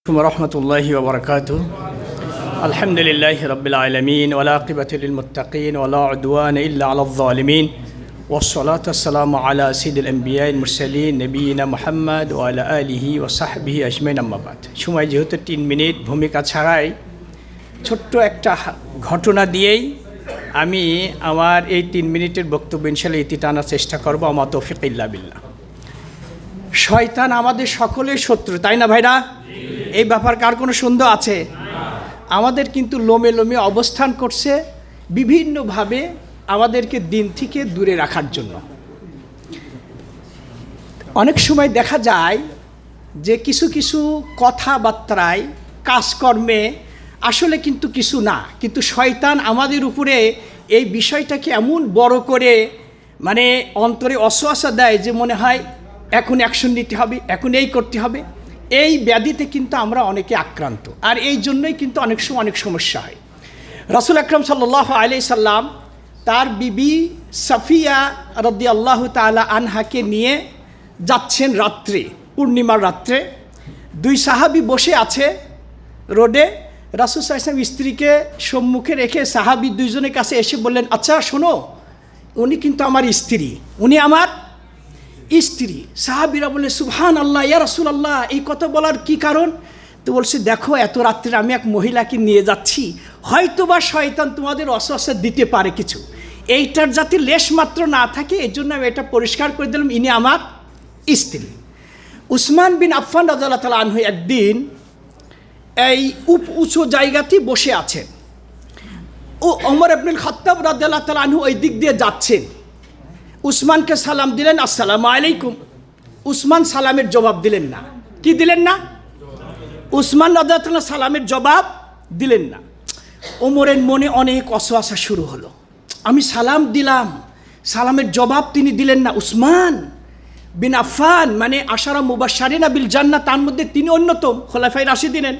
রহমতুল্লাহি ওয়া বারাকাতুহু আলহামদুলিল্লাহি রাব্বিল আলামিন ওয়া আকিবাতুল লিল মুত্তাকিন ওয়া লা উদওয়ানা ইল্লা আলাল যালিমিন ওয়াস সালাতু ওয়াস সালামু আলা সাইয়্যিদিল আমবিয়াল মুরসালিন নবিয়িনা মুহাম্মদ ওয়া আলা আলিহি ওয়া সাহবিহি আজমাইন আম্মা বাদ। সময় যেহেতু 3 মিনিট, ভূমিকা ছাড়াই ছোট্ট একটা ঘটনা দিয়েই আমি আমার এই 3 মিনিটের বক্তব্য ইনশাআল্লাহ ইতি টানার চেষ্টা করব। আমা তৌফিক ইল্লা বিল্লাহ। শয়তান আমাদের সকলের শত্রু, তাই না ভাইরা? এই ব্যাপার কার কোনো সন্দেহ আছে? আমাদের কিন্তু লোমে লোমে অবস্থান করছে বিভিন্নভাবে আমাদেরকে দিন থেকে দূরে রাখার জন্য। অনেক সময় দেখা যায় যে কিছু কিছু কথাবার্তায়, কাজকর্মে আসলে কিন্তু কিছু না, কিন্তু শয়তান আমাদের উপরে এই বিষয়টাকে এমন বড় করে মানে অন্তরে অসওয়াসা দেয় যে মনে হয় এখন অ্যাকশন নিতে হবে, এখন এই করতে হবে। এই ব্যাধিতে কিন্তু আমরা অনেকে আক্রান্ত, আর এই জন্যই কিন্তু অনেক সময় অনেক সমস্যা হয়। রাসূল আকরাম সাল্লাল্লাহু আলাইহি সাল্লাম তার বিবি সাফিয়া রাদিয়াল্লাহু তাআলা আনহাকে নিয়ে যাচ্ছেন রাত্রে, পূর্ণিমার রাত্রে। 2 সাহাবী বসে আছে রোডে। রাসূল সাল্লাল্লাহু আলাইহি ওয়াসাল্লাম স্ত্রীকে সম্মুখে রেখে সাহাবী 2 জনের কাছে এসে বললেন, আচ্ছা শোনো, উনি কিন্তু আমার স্ত্রী, উনি আমার স্ত্রী। সাহাবীরা বলে, সুবহানাল্লাহ ইয়া রাসূলুল্লাহ, এই কথা বলার কি কারণ? তো বলছে, দেখো এত রাত্রে আমি এক মহিলাকে নিয়ে যাচ্ছি, হয়তোবা শয়তান তোমাদের ওয়াসওয়াসা দিতে পারে কিছু, এইটার যাতে লেশমাত্র না থাকে এই জন্য আমি এটা পরিষ্কার করে দিলাম, ইনি আমার স্ত্রী। উসমান বিন আফফান রাদিয়াল্লাহু তাআলা আনহু একদিন এই উঁচু জায়গাতে বসে আছেন, ও ওমর ইবনুল খাত্তাব রাদিয়াল্লাহু তাআলা আনহু ওই দিক দিয়ে যাচ্ছেন। উসমানকে সালাম দিলেন, আসসালামু আলাইকুম। উসমান সালামের জবাব দিলেন না। কি দিলেন না? উসমান রাদিয়াল্লাহু তাআলা সালামের জবাব দিলেন না। ওমরের মনে অনেক অসওয়াসা শুরু হলো, আমি সালাম দিলাম, সালামের জবাব তিনি দিলেন না। উসমান বিন আফফান মানে আশারা মুবাশশারিনা বিল জান্নাহ, তার মধ্যে তিনি অন্যতম খোলাফায়ে রাশিদিনের।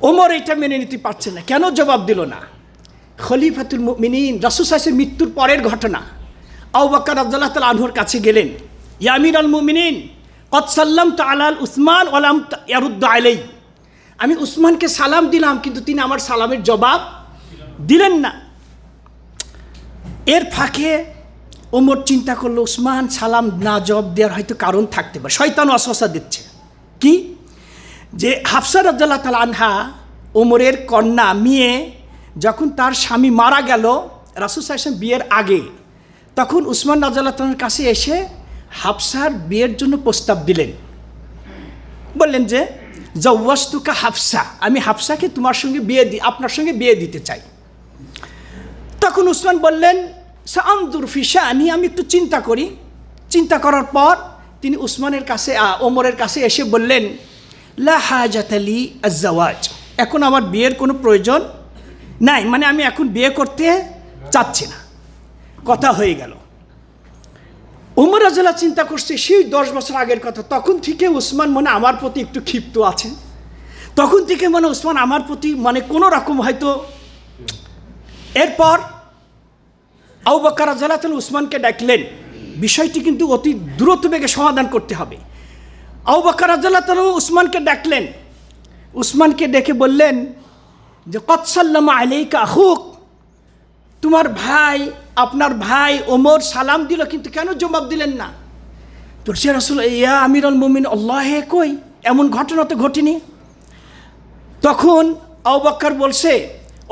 ওমর এটা মেনে নিতে পারছেন না, কেন জবাব দিল না? খলিফাতুল মুমিনিন রাসূল সাল্লাল্লাহু আলাইহি ওয়াসাল্লাম মৃত্যুর পরের ঘটনা। আবু বকর রাদিয়াল্লাহু তাআলা আনহুর কাছে গেলেন, ইয়া আমিরাল মুমিনিন কদ সাল্লামতু আলাল উসমান ওয়া লাম ইয়ারুদ্দু আলাই, আমি উসমানকে সালাম দিলাম কিন্তু তিনি আমার সালামের জবাব দিলেন না। এর ফাঁকে ওমর চিন্তা করলো, উসমান সালাম না জবাব দেওয়ার হয়তো কারণ থাকতে পারে, শয়তান ওয়াসওয়াসা দিচ্ছে। কি? যে হাফসা রাদিয়াল্লাহু তাআলা আনহা, ওমরের কন্যা মেয়ে, যখন তার স্বামী মারা গেল রাসূল সাল্লাল্লাহু আলাইহি ওয়াসাল্লাম বিয়ের আগে, তখন উসমান রাদিয়াল্লাহু তাআলার কাছে এসে হাফসার বিয়ের জন্য প্রস্তাব দিলেন। বললেন যে জাওয়াজতুকা হাফসা, আমি হাফসাকে তোমার সঙ্গে আপনার সঙ্গে বিয়ে দিতে চাই। তখন উসমান বললেন, সাআনজুর ফি শাআনি, আমি একটু চিন্তা করি। চিন্তা করার পর তিনি ওমরের কাছে এসে বললেন, লা হাজাতা লি আজ-জাওয়াজ, এখন আমার বিয়ের কোনো প্রয়োজন নাই, মানে আমি এখন বিয়ে করতে চাচ্ছি না। কথা হয়ে গেল। ওমর রাদিয়াল্লাহু চিন্তা করছে সেই 10 বছর আগের কথা, তখন থেকে উসমান মনে আমার প্রতি একটু ক্ষিপ্ত আছেন, তখন থেকে মনে উসমান আমার প্রতি মানে কোনো রকম হয়তো। এরপর আবু বকর রাদিয়াল্লাহু তাআলা উসমানকে ডাকলেন, বিষয়টি কিন্তু অতি দ্রুত বেগে সমাধান করতে হবে। আবু বকর রাদিয়াল্লাহু তাআলা উসমানকে ডাকলেন, উসমানকে ডেকে বললেন যে কদ সাল্লামা আলাইকা আখুক, তোমার ভাই, আপনার ভাই ওমর সালাম দিল কিন্তু কেন জবাব দিলেন না? তো সে রাসূল, ইয়া আমিরুল মুমিনিন, আল্লাহে কই, এমন ঘটনা তো ঘটেনি। তখন আবু বকর বলছে,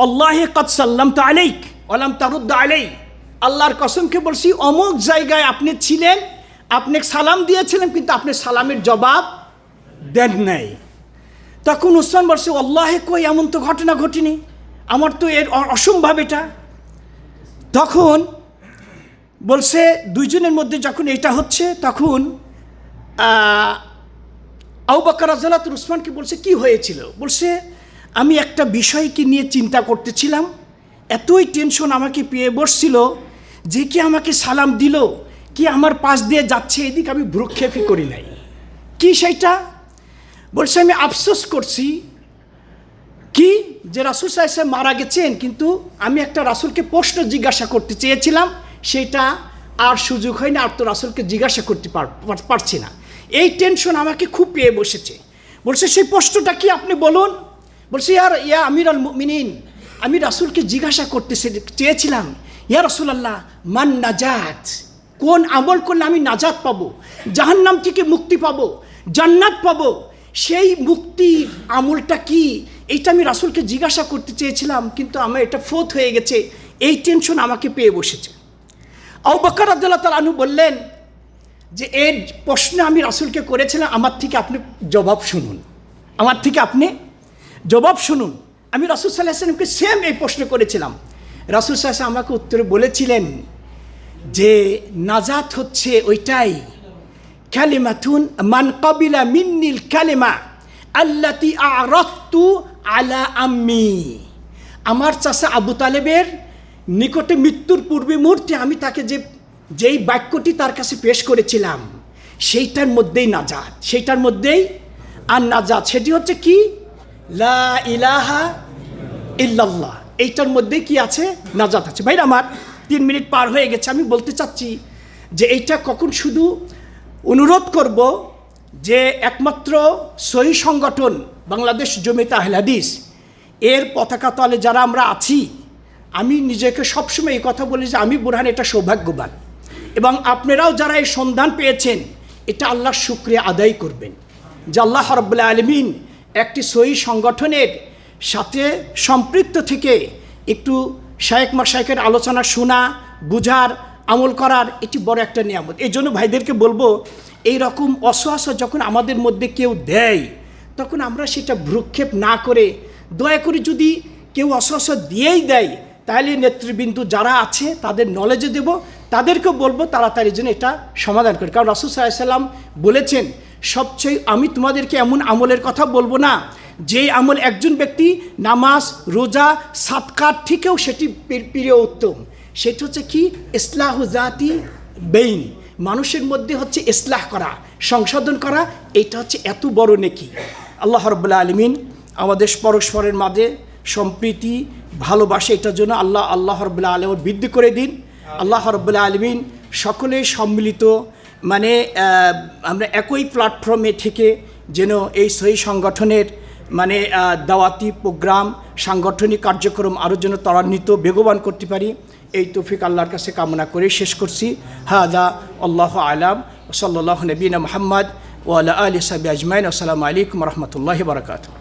আল্লাহে কদ সাল্লামতু আলাইক ওয়া লাম তারুদ্দ আলাই, আল্লাহর কসমকে বলছি অমুক জায়গায় আপনি ছিলেন, আপনি সালাম দিয়েছিলেন কিন্তু আপনি সালামের জবাব দেন নাই। তখন উসমান বলছে, আল্লাহে কই, এমন তো ঘটনা ঘটেনি, আমার তো এর অসম্ভব এটা। তখন বলছে, দুইজনের মধ্যে যখন এটা হচ্ছে, তখন আবু বকর রাদিয়াল্লাহু তাআলা উসমানকে বলছে, কি হয়েছিল? বলছে, আমি একটা বিষয়কে নিয়ে চিন্তা করতেছিলাম, এতই টেনশন আমাকে পেয়ে বসছিল যে কি আমাকে সালাম দিল, কি আমার পাশ দিয়ে যাচ্ছে, এদিকে আমি ভ্রুক্ষেপই করি নাই। কি সেইটা? বলছে, আমি আফসোস করছি কি যে রাসূল সাল্লাল্লাহু আলাইহি ওয়াসাল্লাম মারা গেছেন, কিন্তু আমি একটা রাসূলকে প্রশ্ন জিজ্ঞাসা করতে চেয়েছিলাম, সেটা আর সুযোগ হয় না, আর তো রাসূলকে জিজ্ঞাসা করতে পারছি না। এই টেনশন আমাকে খুব পেয়ে বসেছে। বলছে সেই প্রশ্নটা কি আপনি বলুন। বলছে ইয়া আমিরুল মুমিনিন, আমি রাসূলকে জিজ্ঞাসা করতে চেয়েছিলাম, ইয়া রাসূলুল্লাহ মান নাজাত, কোন আমল করলে আমি নাজাত পাবো, জাহান্নাম থেকে মুক্তি পাবো, জান্নাত পাবো, সেই মুক্তির আমলটা কি, এইটা আমি রাসূলকে জিজ্ঞাসা করতে চেয়েছিলাম, কিন্তু আমার এটা ফোত হয়ে গেছে, এই টেনশন আমাকে পেয়ে বসেছে। আবু বকর রাদিয়াল্লাহু তাআলা আনহু বললেন যে এই প্রশ্ন আমি রাসূলকে করেছিলাম, আমার থেকে আপনি জবাব শুনুন, আমার থেকে আপনি জবাব শুনুন। আমি রাসূল সাল্লাল্লাহু আলাইহি ওয়াসাল্লামকে সেম এই প্রশ্ন করেছিলাম। রাসূল সাল্লাল্লাহু আলাইহি ওয়াসাল্লাম আমাকে উত্তরে বলেছিলেন যে নাজাত হচ্ছে ওইটাই, কালিমাতুন মান কাবিলা মিন্নিল কালিমা আল্লাতি আরাদতু আলা আম্মি, আমার চাচা আবু তালেবের নিকটে মৃত্যুর পূর্বে মুহূর্তে আমি তাকে যেই বাক্যটি তার কাছে পেশ করেছিলাম, সেইটার মধ্যেই নাজাত, সেইটার মধ্যেই আর নাজাত, সেটি হচ্ছে কি, লা ইলাহা ইল্লাল্লাহ, এইটার মধ্যেই কি আছে, নাজাত আছে। ভাই আমার 3 মিনিট পার হয়ে গেছে, আমি বলতে চাচ্ছি যে এইটা কখন শুধু অনুরোধ করব যে একমাত্র সহি সংগঠন বাংলাদেশ জমিয়তে আহলে হাদিস এর পতাকা তলে যারা আমরা আছি, আমি নিজেকে সবসময় এই কথা বলি যে আমি বুরহান এটা সৌভাগ্যবান, এবং আপনারাও যারা এই সন্ধান পেয়েছেন এটা আল্লাহর শুকরিয়া আদায় করবেন যে আল্লাহ রাব্বুল আলামিন একটি সহি সংগঠনের সাথে সম্পৃক্ত থেকে একটু শায়েখ মাশায়েখের আলোচনা শোনা, বুঝার, আমল করার, এটি বড় একটা নিয়ামত। এই জন্য ভাইদেরকে বলবো, এই রকম অসহায় যখন আমাদের মধ্যে কেউ দেয় তখন আমরা সেটা ভ্রুক্ষেপ না করে দয়া করে যদি কেউ অসহায় দিয়েই দেয় তাহলে নেতৃবৃন্দ যারা আছে তাদের নলেজে দেব, তাদেরকেও বলবো তাড়াতাড়ি যেন এটা সমাধান করে। কারণ রাসূল সাল্লাল্লাহু আলাইহি ওয়াসাল্লাম বলেছেন সবচেয়ে, আমি তোমাদেরকে এমন আমলের কথা বলবো না যে আমল একজন ব্যক্তি নামাজ, রোজা, সাদকার থেকেও সেটি প্রিয় উত্তম, সেটি হচ্ছে কি, ইসলাহু জাতি বেইন, মানুষের মধ্যে হচ্ছে ইসলাহ করা, সংশোধন করা, এইটা হচ্ছে এত বড় নেকি। আল্লাহ রাব্বুল আলামিন আমাদের পরস্পরের মাঝে সম্প্রীতি, ভালোবাসা, এটার জন্য আল্লাহ রাব্বুল আলামিন বৃদ্ধি করে দিন। আল্লাহ রাব্বুল আলামিন সকলে সম্মিলিত মানে আমরা একই প্ল্যাটফর্মে থেকে যেন এই সহি সংগঠনের মানে দাওয়াতি প্রোগ্রাম, সাংগঠনিক কার্যক্রম আরও যেন ত্বরান্বিত বেগবান করতে পারি, এই তৌফিক আল্লাহর কাছে কামনা করে শেষ করছি। হাদা আল্লাহু আলাম, সাল্লাল্লাহু নবিনা মুহাম্মদ ওয়া আলা আলিহি ওয়া সাহবিহি আজমাইন। আসসালামু আলাইকুম ওয়া রাহমাতুল্লাহি ওয়া বারাকাতুহু।